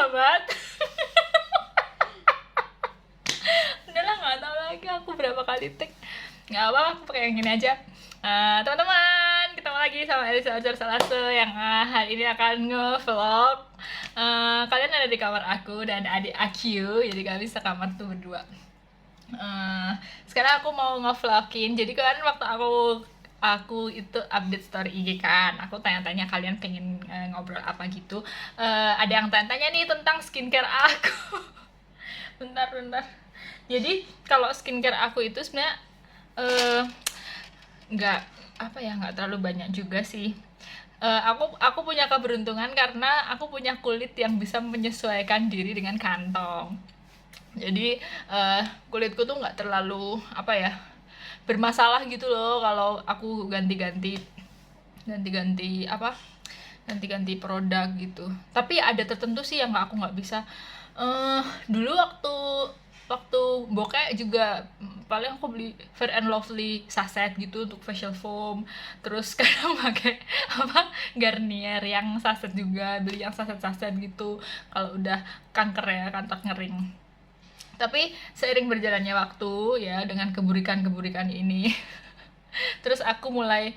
sahabat. Udahlah, nggak tahu lagi aku berapa kali take. Nggak apa, aku pakai yang ini aja. Teman-teman, ketemu lagi sama Elisa Ajar Salase yang hari ini akan nge-vlog. Kalian ada di kamar aku dan adik aku, jadi kalian bisa kamar tuh berdua. Sekarang aku mau nge-vlogin. Jadi kalian waktu aku itu update story IG kan, aku tanya-tanya kalian pengen ngobrol apa gitu. Ada yang tanya-tanya nih tentang skincare aku. bentar. Jadi kalau skincare aku itu sebenarnya nggak terlalu banyak juga sih. Aku punya keberuntungan karena aku punya kulit yang bisa menyesuaikan diri dengan kantong. Jadi kulitku tuh nggak terlalu bermasalah gitu loh kalau aku ganti-ganti produk gitu. Tapi ada tertentu sih yang aku nggak bisa. Dulu waktu bokeh juga paling aku beli Fair and Lovely sachet gitu untuk facial foam. Terus sekarang pakai Garnier yang sachet juga, beli yang sachet gitu kalau udah kanker ya, kantor ngering. Tapi seiring berjalannya waktu ya, dengan keburikan ini terus aku mulai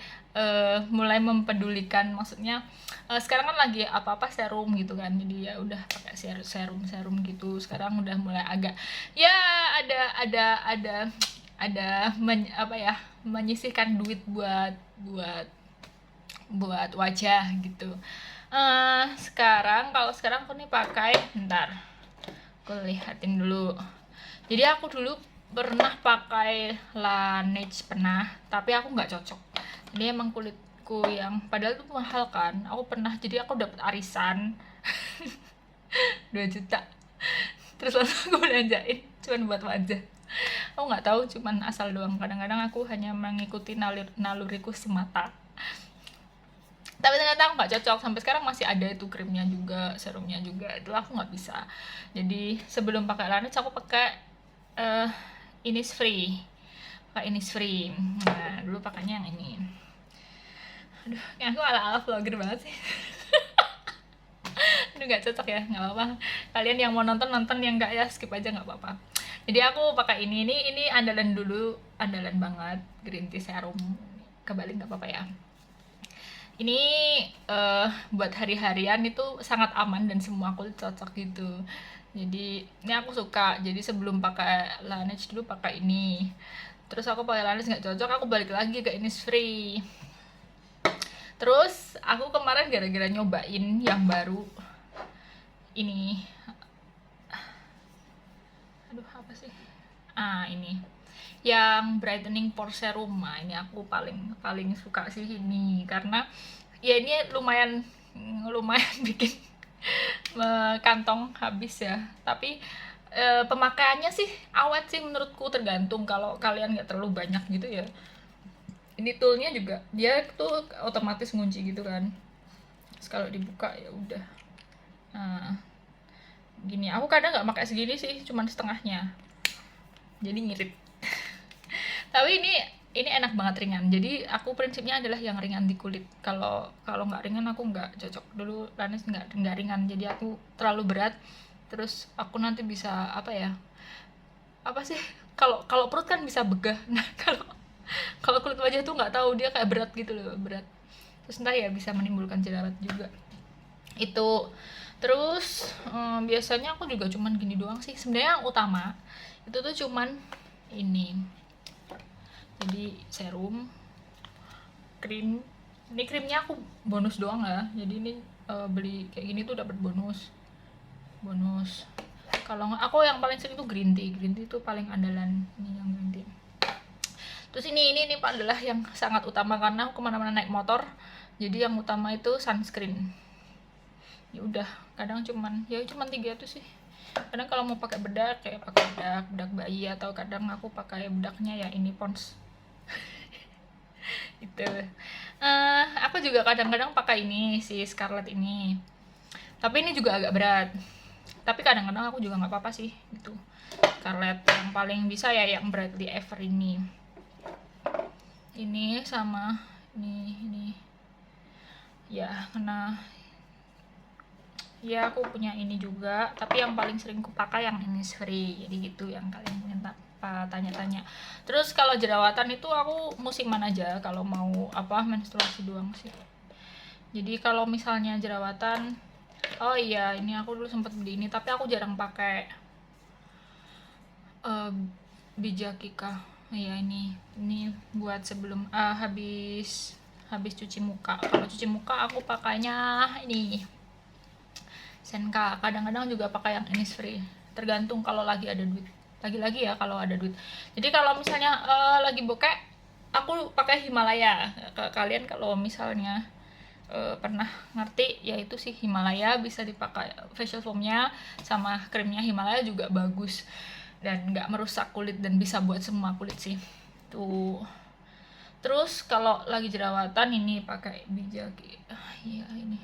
mempedulikan, maksudnya sekarang kan lagi apa serum gitu kan, jadi ya udah pakai serum gitu. Sekarang udah mulai agak ya ada menyisihkan duit buat wajah gitu. Sekarang aku nih pakai, bentar aku lihatin dulu. Jadi aku dulu pernah pakai Laneige, tapi aku nggak cocok. Jadi emang kulitku yang padahal itu mahal kan. Jadi aku dapet arisan 2 juta. Terus langsung aku belanjain cuman buat wajah. Aku nggak tahu, cuman asal doang. Kadang-kadang aku hanya mengikuti naluriku semata. Tapi ternyata aku nggak cocok. Sampai sekarang masih ada itu krimnya juga, serumnya juga. Itu aku nggak bisa. Jadi sebelum pakai Laneige aku pakai Innisfree. Nah, dulu pakainya yang ini. Aduh, yang aku ala-ala vlogger banget sih. Aduh, gak cocok ya, gak apa-apa. Kalian yang mau nonton, yang gak ya skip aja, gak apa-apa. Jadi aku pakai ini andalan banget, green tea serum. Kebalik gak apa-apa ya. Ini buat hari-harian itu sangat aman dan semua kulit cocok gitu. Jadi ini aku suka. Jadi sebelum pakai Laneige dulu pakai ini. Terus aku pakai Laneige nggak cocok, aku balik lagi ke Innisfree. Terus aku kemarin gara-gara nyobain yang baru ini. Aduh, apa sih? Ini. Yang brightening pore serum. Nah, ini aku paling suka sih ini karena ya ini lumayan bikin kantong habis ya. Tapi pemakaiannya sih awet sih menurutku, tergantung. Kalau kalian nggak terlalu banyak gitu ya, ini toolnya juga dia tuh otomatis ngunci gitu kan. Terus kalau dibuka ya udah. Nah, gini, aku kadang nggak pakai segini sih, cuman setengahnya, jadi ngirit. Tapi ini enak banget, ringan. Jadi aku prinsipnya adalah yang ringan di kulit. Kalau nggak ringan aku nggak cocok. Dulu Laneige nggak ringan, jadi aku terlalu berat. Terus aku nanti bisa kalau perut kan bisa begah. Nah, kalau kulit wajah tuh nggak tahu, dia kayak berat gitu loh, berat. Terus ntar ya bisa menimbulkan jerawat juga. Itu terus biasanya aku juga cuman gini doang sih. Sebenarnya yang utama itu tuh cuman ini. Jadi serum, krim. Ini krimnya aku bonus doang ya. Jadi ini beli kayak gini tuh dapat bonus. Kalau aku yang paling sering tuh green tea itu paling andalan, ini yang green tea. Terus ini adalah yang sangat utama karena aku kemana-mana naik motor. Jadi yang utama itu sunscreen. Ya udah, kadang cuman 3 itu sih. Kadang kalau mau pakai bedak kayak pakai bedak bayi, atau kadang aku pakai bedaknya ya ini Pond's. Itu. Aku juga kadang-kadang pakai ini si Scarlett ini. Tapi ini juga agak berat. Tapi kadang-kadang aku juga nggak apa-apa sih gitu. Scarlett yang paling bisa ya yang Brightly Ever ini. Ini sama ini. Ya, karena Ya aku punya ini juga, tapi yang paling sering kupakai yang Innisfree. Jadi gitu yang kalian minta tanya-tanya. Terus kalau jerawatan itu aku musiman aja kalau mau menstruasi doang sih. Jadi kalau misalnya jerawatan, oh iya ini aku dulu sempat beli ini tapi aku jarang pakai Bijakika. Iya ini buat sebelum habis cuci muka. Kalau cuci muka aku pakainya ini Senka. Kadang-kadang juga pakai yang Innisfree. Tergantung kalau lagi ada duit. Lagi-lagi ya kalau ada duit. Jadi kalau misalnya lagi bokeh, aku pakai Himalaya. Kalian kalau misalnya pernah ngerti, yaitu sih Himalaya bisa dipakai facial foamnya sama krimnya Himalaya juga bagus dan nggak merusak kulit dan bisa buat semua kulit sih tuh. Terus kalau lagi jerawatan ini pakai Bijaki, iya ini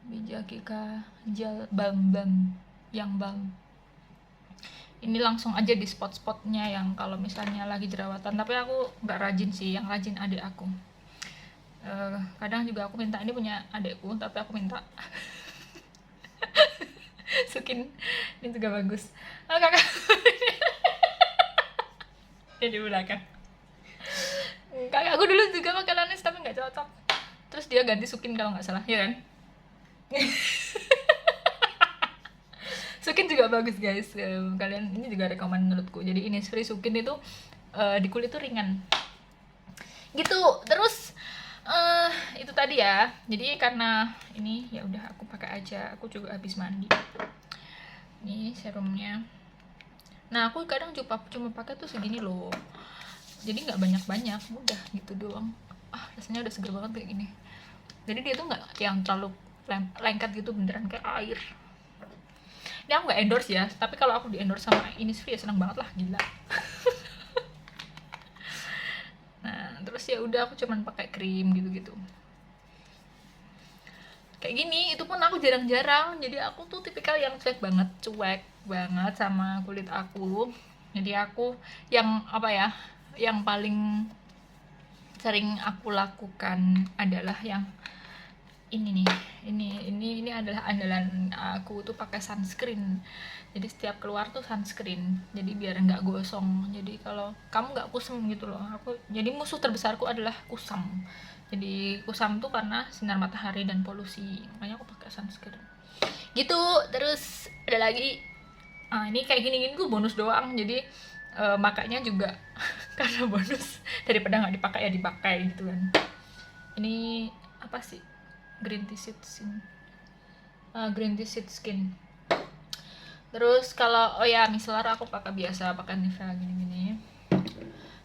Bijakika gel balm yang balm. Ini langsung aja di spot-spotnya yang kalau misalnya lagi jerawatan, tapi aku nggak rajin sih, yang rajin adik aku. Kadang juga aku minta, ini punya adekku tapi aku minta Sukin ini juga bagus. Kakak dia di belakang. Kakak aku dulu juga pakai Laneige tapi nggak cocok, terus dia ganti Sukin kalau nggak salah, ya kan? Sukin juga bagus guys. Kalian ini juga rekomen menurutku. Jadi Innisfree Sukin itu di kulit tuh ringan gitu. Terus itu tadi ya. Jadi karena ini ya udah aku pakai aja. Aku juga habis mandi. Ini serumnya. Nah aku kadang cuma pakai tuh segini loh. Jadi nggak banyak-banyak, udah gitu doang. Rasanya udah seger banget kayak gini. Jadi dia tuh nggak yang terlalu lengket gitu, beneran kayak air. Ini aku nggak endorse ya, tapi kalau aku di endorse sama Innisfree ya seneng banget lah, gila. Nah terus ya udah aku cuman pakai krim gitu-gitu kayak gini. Itu pun aku jarang-jarang, jadi aku tuh tipikal yang cuek banget sama kulit aku. Jadi aku yang yang paling sering aku lakukan adalah yang ini nih. Ini adalah andalan aku tuh pakai sunscreen. Jadi setiap keluar tuh sunscreen, jadi biar nggak gosong. Jadi kalau kamu nggak kusam gitu loh, jadi musuh terbesarku adalah kusam. Jadi kusam tuh karena sinar matahari dan polusi, makanya aku pakai sunscreen gitu. Terus ada lagi, ini kayak gini gue bonus doang, jadi makanya juga karena bonus, daripada nggak dipakai ya dipakai gitu kan. Ini apa sih, green tea seed skin. Terus kalau micellar aku pakai pakai Nivea gini-gini.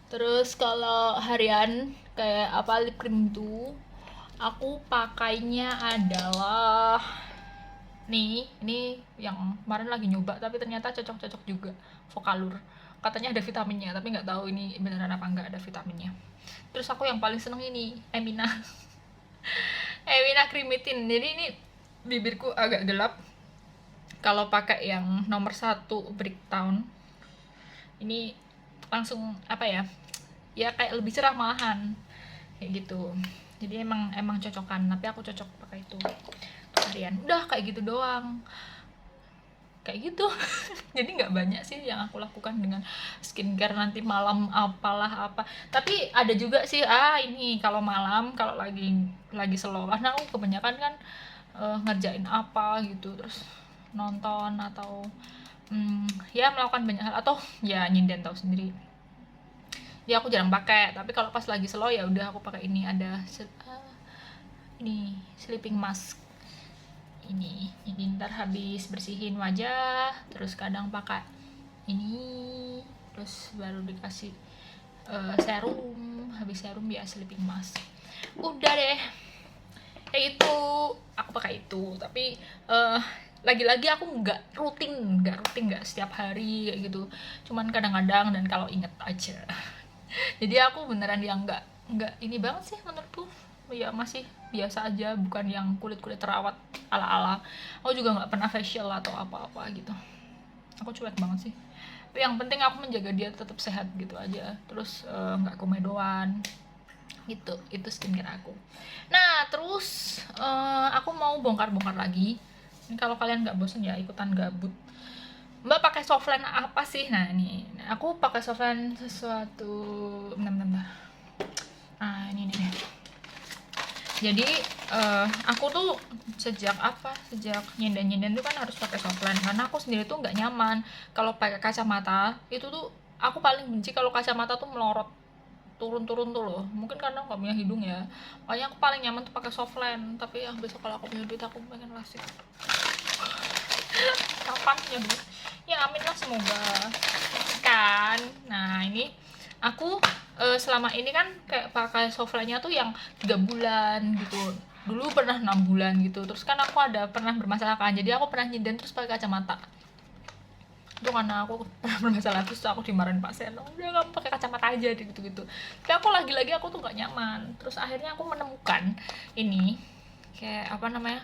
Terus kalau harian kayak lip cream itu aku pakainya adalah ini yang kemarin lagi nyoba tapi ternyata cocok juga, Vocalour. Katanya ada vitaminnya tapi nggak tahu ini beneran apa nggak ada vitaminnya. Terus aku yang paling seneng ini Emina Cremitin. Jadi ini bibirku agak gelap. Kalau pakai yang nomor 1 Bricktown ini langsung ya kayak lebih cerah malahan kayak gitu. Jadi emang cocokan, tapi aku cocok pakai itu harian. Udah kayak gitu doang, kayak gitu. Jadi nggak banyak sih yang aku lakukan dengan skincare. Nanti malam apalah apa, tapi ada juga sih ini kalau malam, kalau lagi slow karena aku kebanyakan kan ngerjain apa gitu, terus nonton atau ya melakukan banyak hal, atau ya nyinden tahu sendiri. Ya aku jarang pakai, tapi kalau pas lagi slow ya udah aku pakai ini. Ada ini sleeping mask ini. Jadi ntar habis bersihin wajah terus kadang pakai ini, terus baru dikasih serum. Habis serum ya sleeping mask. Udah deh kayak itu, aku pakai itu. Tapi lagi-lagi aku nggak rutin nggak setiap hari kayak gitu, cuman kadang-kadang dan kalau inget aja. Jadi aku beneran yang nggak ini banget sih menurutku, ya masih biasa aja, bukan yang kulit terawat ala-ala. Aku juga nggak pernah facial atau apa-apa gitu, aku cuek banget sih. Tapi yang penting aku menjaga dia tetap sehat gitu aja. Terus nggak komedoan gitu. Itu skincare aku. Nah terus aku mau bongkar lagi Ini kalau kalian nggak bosen ya ikutan gabut. Mbak pakai softline apa sih? Nah ini aku pakai softline sesuatu. Bentar. Nah ini nih. Jadi aku tuh sejak nyinden tuh kan harus pakai softline karena aku sendiri tuh nggak nyaman kalau pakai kacamata. Itu tuh aku paling benci kalau kacamata tuh melorot turun tuh loh, mungkin karena nggak punya hidung ya, makanya aku paling nyaman tuh pakai softline. Tapi yang besok kalau aku punya duit aku pengen lasik. Kapan punya duit ya, amin lah semoga kan. Nah ini aku selama ini kan kayak pakai softline-nya tuh yang 3 bulan gitu, dulu pernah 6 bulan gitu. Terus kan aku ada pernah bermasalah kan, jadi aku pernah nyinden terus pakai kacamata. Itu karena aku pernah bermasalah, terus aku dimarahin Pak Seno, udah kamu pakai kacamata aja gitu. Tapi aku lagi-lagi aku tuh gak nyaman. Terus akhirnya aku menemukan ini kayak apa namanya,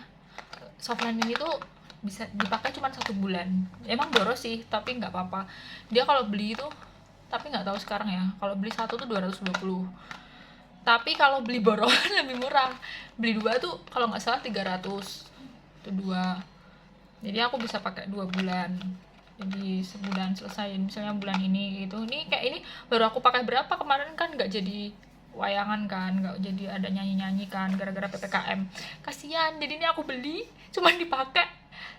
softline ini tuh bisa dipakai cuma 1 bulan. Emang boros sih tapi nggak apa-apa. Dia kalau beli itu, tapi nggak tahu sekarang ya, kalau beli satu tuh 220, tapi kalau beli borongan lebih murah. Beli 2 tuh kalau nggak salah 300 itu 2. Jadi aku bisa pakai 2 bulan, jadi sebulan selesai. Misalnya bulan ini gitu, ini kayak ini baru aku pakai berapa, kemarin kan nggak jadi wayangan kan, nggak jadi ada nyanyi kan gara-gara PPKM, kasihan. Jadi ini aku beli cuman dipakai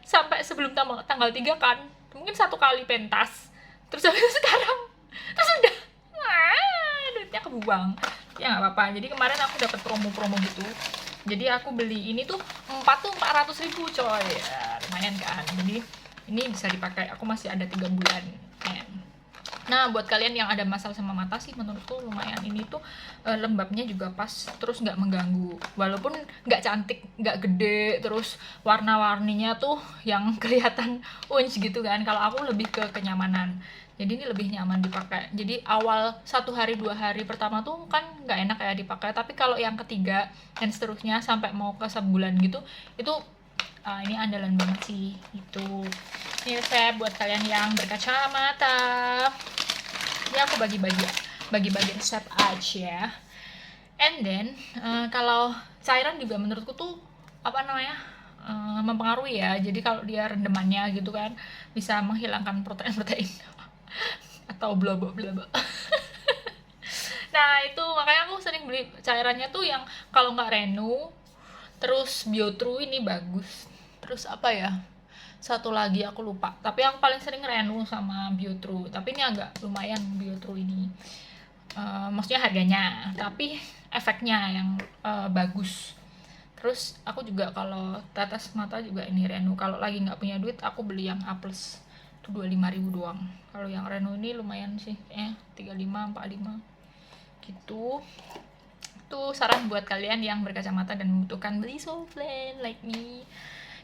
sampai sebelum tanggal 3 kan, mungkin 1 kali pentas, terus habis itu sekarang terus udah duitnya kebuang ya, nggak apa-apa. Jadi kemarin aku dapat promo gitu, jadi aku beli ini tuh 400.000 coy ya, lumayan kan. Jadi ini bisa dipakai, aku masih ada 3 bulan ya. Nah buat kalian yang ada masalah sama mata sih menurutku lumayan ini tuh, lembabnya juga pas, terus nggak mengganggu, walaupun nggak cantik, nggak gede, terus warna-warninya tuh yang kelihatan unch gitu kan. Kalau aku lebih ke kenyamanan, jadi ini lebih nyaman dipakai. Jadi awal 1 hari 2 hari pertama tuh kan nggak enak ya dipakai, tapi kalau yang ketiga dan seterusnya sampai mau ke sebulan gitu, itu ini andalan banget sih itu. Ini resep buat kalian yang berkacamata. Ini aku bagi-bagi resep aja. And then kalau cairan juga menurutku tuh apa namanya, mempengaruhi ya. Jadi kalau dia rendemannya gitu kan bisa menghilangkan protein atau blobo. Nah itu makanya aku sering beli cairannya tuh yang kalau nggak Renu, terus Biotru ini bagus. Terus apa ya, satu lagi aku lupa, tapi aku paling sering Renu sama Biotru. Tapi ini agak lumayan Biotru ini, maksudnya harganya, tapi efeknya yang bagus. Terus aku juga kalau tetes mata juga ini Renu. Kalau lagi nggak punya duit aku beli yang A+, itu 25.000 doang. Kalau yang Renu ini lumayan sih, 35 45 gitu. Itu saran buat kalian yang berkacamata dan membutuhkan beli softline like me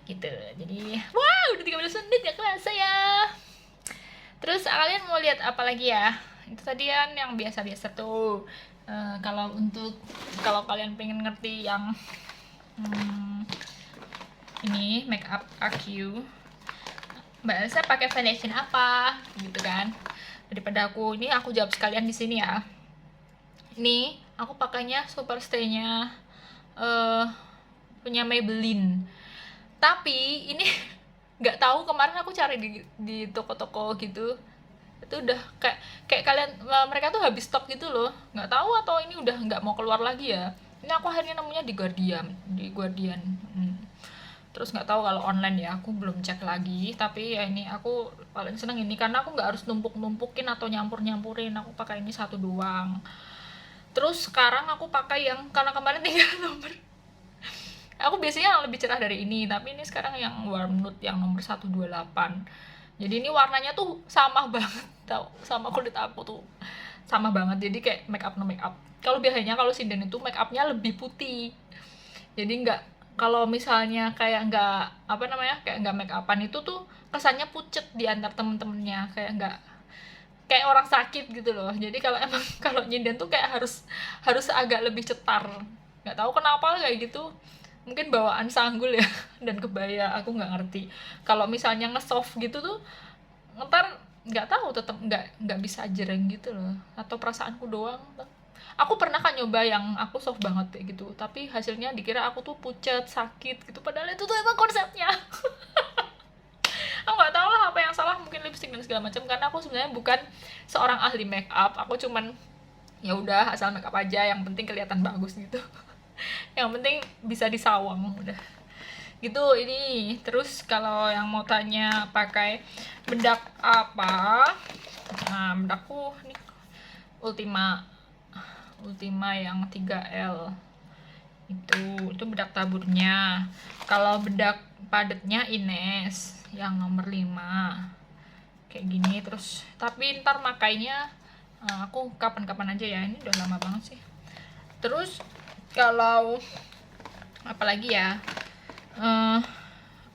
gitu. Jadi wow, udah 13 menit ya kerasa ya. Terus kalian mau lihat apa lagi ya? Itu tadi kan yang biasa-biasa tuh. Kalau kalian pengen ngerti yang ini make up AQ, Mbak Elsa pakai foundation apa gitu kan, daripada aku jawab sekalian di sini ya. Ini aku pakainya Superstay-nya punya Maybelline. Tapi ini nggak tahu, kemarin aku cari di toko-toko gitu, itu udah kayak kalian, mereka tuh habis stok gitu loh. Nggak tahu atau ini udah nggak mau keluar lagi ya. Ini aku akhirnya nemunya di Guardian. Terus nggak tahu kalau online ya, aku belum cek lagi. Tapi ya ini aku paling seneng ini karena aku nggak harus numpukin atau nyampurin. Aku pakai ini satu doang. Terus sekarang aku pakai yang, karena kemarin tinggal nomor, aku biasanya yang lebih cerah dari ini, tapi ini sekarang yang warm nude yang nomor 128. Jadi ini warnanya tuh sama banget tau, sama kulit aku tuh sama banget. Jadi kayak make up. Kalau biasanya kalau sinden itu make upnya lebih putih, jadi nggak, kalau misalnya kayak nggak make upan itu tuh kesannya pucet di antar temen-temennya, kayak orang sakit gitu loh. Jadi kalau nyinden tuh kayak harus agak lebih cetar. Nggak tahu kenapa kayak gitu, mungkin bawaan sanggul ya dan kebaya, aku nggak ngerti. Kalau misalnya nge-soft gitu tuh ntar nggak tahu, tetap nggak bisa jereng gitu loh, atau perasaanku doang. Aku pernah kan nyoba yang aku soft banget kayak gitu, tapi hasilnya dikira aku tuh pucet sakit gitu, padahal itu tuh emang konsepnya. lipstick dan segala macam, karena aku sebenarnya bukan seorang ahli make up. Aku cuman ya udah asal make up aja, yang penting kelihatan bagus gitu. Yang penting bisa disawang udah gitu. Ini terus kalau yang mau tanya pakai bedak apa, nah bedakku ini Ultima yang 3L itu bedak taburnya. Kalau bedak padatnya Ines yang nomor 5 kayak gini. Terus tapi ntar makainya aku kapan-kapan aja ya, ini udah lama banget sih. Terus kalau apalagi ya,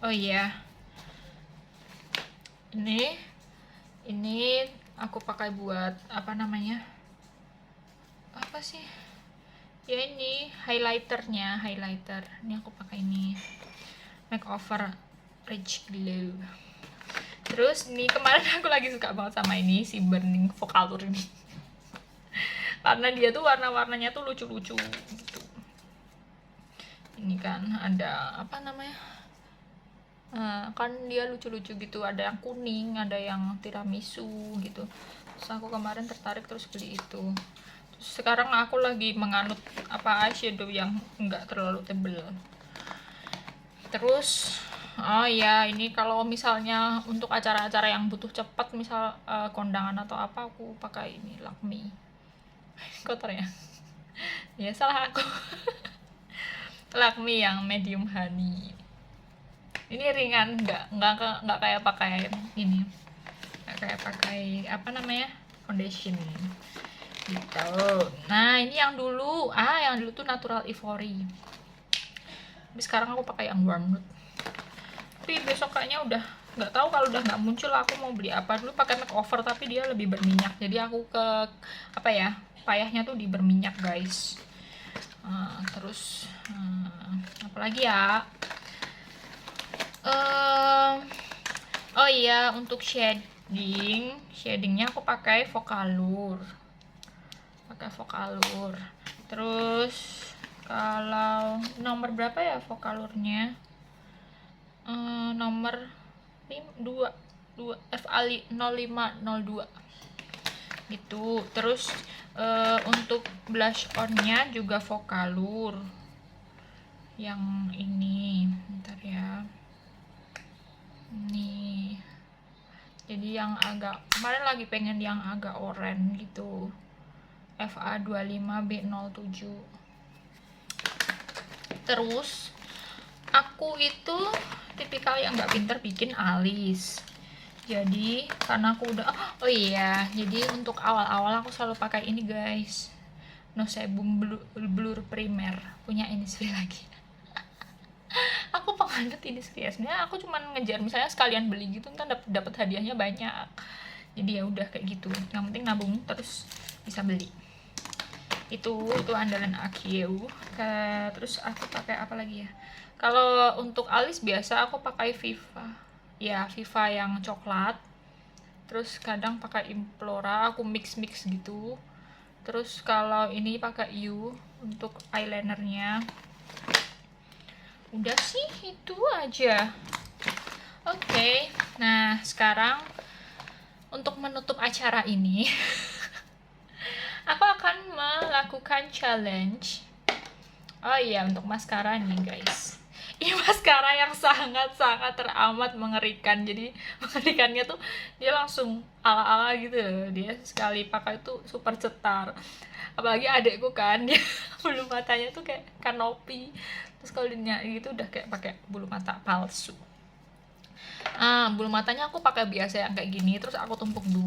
oh iya, ini aku pakai buat apa namanya, apa sih ya, ini highlighter. Ini aku pakai ini makeover rich glow. Terus ini kemarin aku lagi suka banget sama ini si burning Focallure ini karena dia tuh warna-warnanya tuh lucu-lucu gitu. Ini kan ada apa namanya, kan dia lucu-lucu gitu, ada yang kuning, ada yang tiramisu gitu. Terus aku kemarin tertarik terus beli itu. Terus sekarang aku lagi menganut apa eyeshadow yang enggak terlalu tebel. Terus oh ya, ini kalau misalnya untuk acara-acara yang butuh cepat, misal kondangan atau apa, aku pakai ini Lakme. Kotor ya? Ya salah aku. Lakme yang medium honey. Ini ringan, nggak kayak pakai ini, nggak kayak pakai apa namanya foundation gitu. Nah ini yang dulu tuh Natural Ivory, tapi sekarang aku pakai yang warm nude. Tapi besok kayaknya udah nggak tahu, kalau udah nggak muncul aku mau beli apa. Dulu pakai makeover tapi dia lebih berminyak, jadi aku ke apa ya, payahnya tuh di berminyak guys. Terus apalagi ya, oh iya, untuk shadingnya aku pakai Focallure. Terus kalau nomor berapa ya Focallure-nya, nomor 2 FA0502 gitu. Terus untuk blush on-nya juga Focallure yang ini, bentar ya, nih. Jadi yang agak, kemarin lagi pengen yang agak oranye gitu, FA25B07. Terus aku itu tipikal yang nggak pinter bikin alis, jadi karena aku udah oh iya, jadi untuk awal-awal aku selalu pakai ini guys, Nocebum Blur Primer punya Innisfree lagi. Aku penganut Innisfree, sebenarnya aku cuman ngejar misalnya sekalian beli gitu ntar dapat hadiahnya banyak, jadi ya udah kayak gitu, yang penting nabung terus bisa beli. Itu andalan aku. Terus aku pakai apa lagi ya, kalau untuk alis biasa aku pakai Viva yang coklat. Terus kadang pakai Implora, aku mix gitu. Terus kalau ini pakai You untuk eyelinernya. Udah sih itu aja. Oke. Nah sekarang untuk menutup acara ini aku akan melakukan challenge. Oh iya, untuk maskara nih guys, ini maskara yang sangat teramat mengerikan. Jadi mengerikannya tuh dia langsung ala-ala gitu, dia sekali pakai tuh super cetar. Apalagi adekku kan, dia bulu matanya tuh kayak kanopi, terus kalau dia gitu udah kayak pakai bulu mata palsu. Bulu matanya aku pakai biasa yang kayak gini, terus aku tumpuk 2.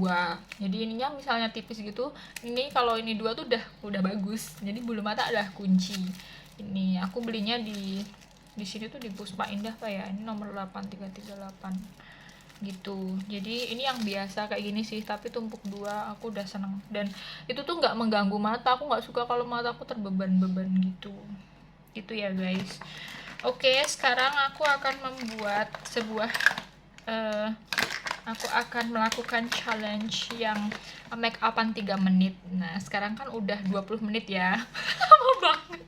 Jadi ininya misalnya tipis gitu, ini kalau ini 2 tuh udah bagus. Jadi bulu mata adalah kunci. Ini aku belinya di sini tuh di Puspa Indah Pak ya. Ini nomor 8338 gitu. Jadi ini yang biasa kayak gini sih, tapi tumpuk 2 aku udah seneng. Dan itu tuh nggak mengganggu mata. Aku nggak suka kalau mata aku terbeban-beban gitu. Gitu ya guys. Oke, sekarang aku akan membuat aku akan melakukan challenge yang make upan 3 menit. Nah sekarang kan udah 20 menit ya. Lama banget.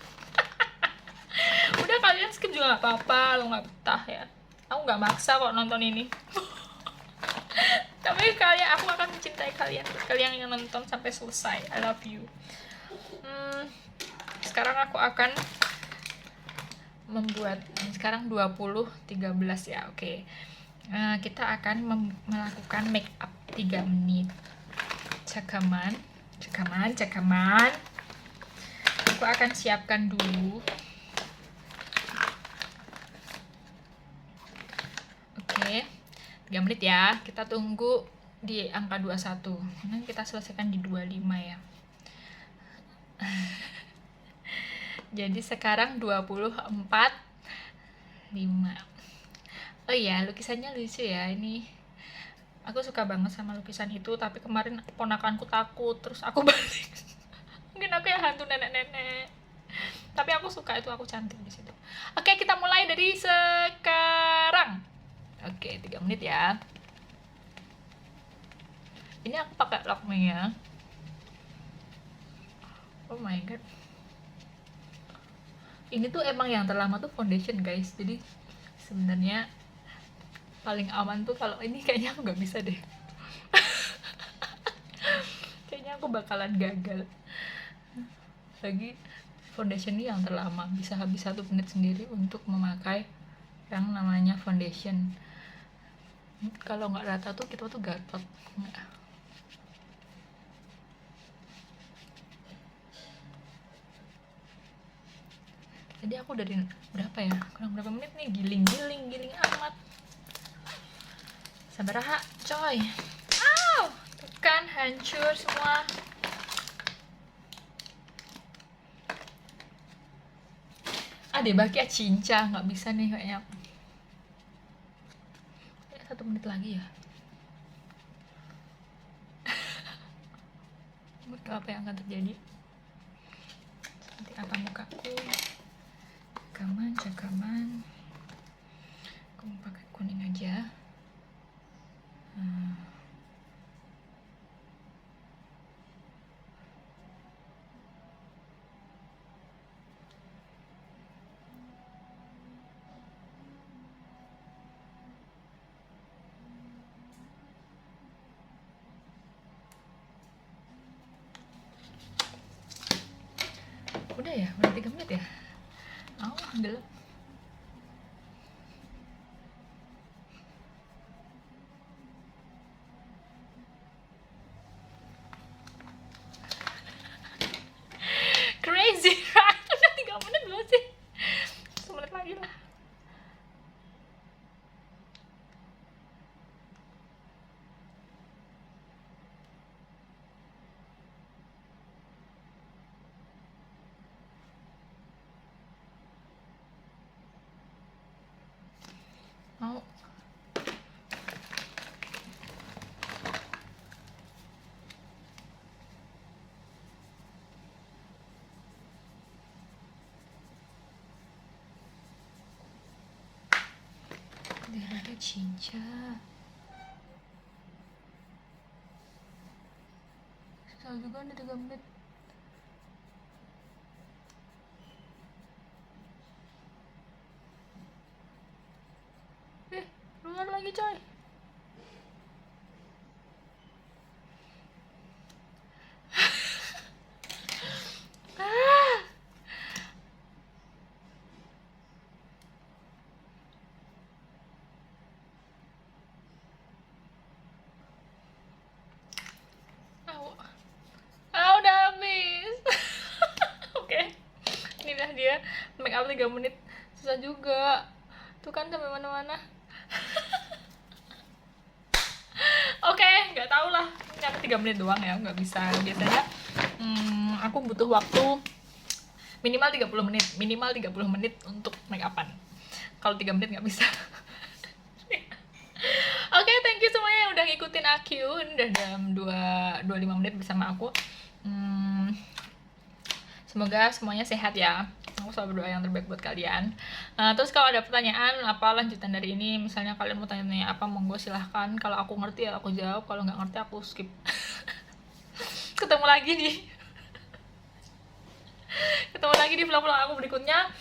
Udah, kalian skip juga gak apa-apa, lo gak betah ya. Aku gak maksa kok nonton ini. Tapi aku akan mencintai kalian yang nonton sampai selesai. I love you. Sekarang aku akan membuat, sekarang 20:13 ya. Oke. Kita akan melakukan make up 3 menit. Cakaman. Aku akan siapkan dulu. Oke. 3 menit ya. Kita tunggu di angka 21. Nanti kita selesaikan di 25 ya. Jadi sekarang 24:05. Oh iya, lukisannya lucu ya. Ini aku suka banget sama lukisan itu, tapi kemarin ponakanku takut, terus aku balik. Mungkin aku yang hantu nenek-nenek. Tapi aku suka itu, aku cantik di situ. Oke, kita mulai dari sekarang. Oke, 3 menit ya. Ini aku pakai Lakme-nya. Oh my god. Ini tuh emang yang terlama tuh foundation guys. Jadi sebenarnya paling aman tuh kalau ini, kayaknya aku nggak bisa deh. Kayaknya aku bakalan gagal. Lagi foundation ini yang terlama, bisa habis 1 menit sendiri untuk memakai yang namanya foundation. Kalau nggak rata tuh kita tuh gatot. Jadi aku dari berapa ya, kurang berapa menit nih, giling amat. Sabar coy. Tuh kan hancur semua. Deh baki cinca, nggak bisa nih kayaknya. 1 menit lagi ya. Apa yang akan terjadi? Nanti apa mukaku? Cakaman. Aku mau pakai kuning aja. Udah ya, udah 3 menit ya. Gelap. Crazy right? Udah 3 menit belum sih? 1 menit lagi lah. Mau ada cinca. Susah juga nih 3 menit. Keluar lagi coy. Udah habis. Oke. Ini dah dia make up 3 menit. Susah juga. Tuh kan sampai mana-mana. Oke, nggak tahu lah. Ini 3 menit doang ya, nggak bisa. Biasanya aku butuh waktu minimal 30 menit. Minimal 30 menit untuk make upan. Kalau 3 menit nggak bisa. Oke, thank you semuanya yang udah ngikutin aku. Ini udah dalam 25 menit bersama aku. Semoga semuanya sehat ya. Aku selalu berdoa yang terbaik buat kalian. Terus kalau ada pertanyaan apa lanjutan dari ini, misalnya kalian mau tanya-tanya apa, monggo silahkan. Kalau aku ngerti ya aku jawab, kalau nggak ngerti aku skip. Ketemu lagi di vlog-vlog aku berikutnya.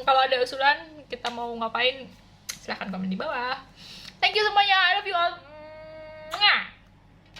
Kalau ada usulan kita mau ngapain, silahkan komen di bawah. Thank you semuanya.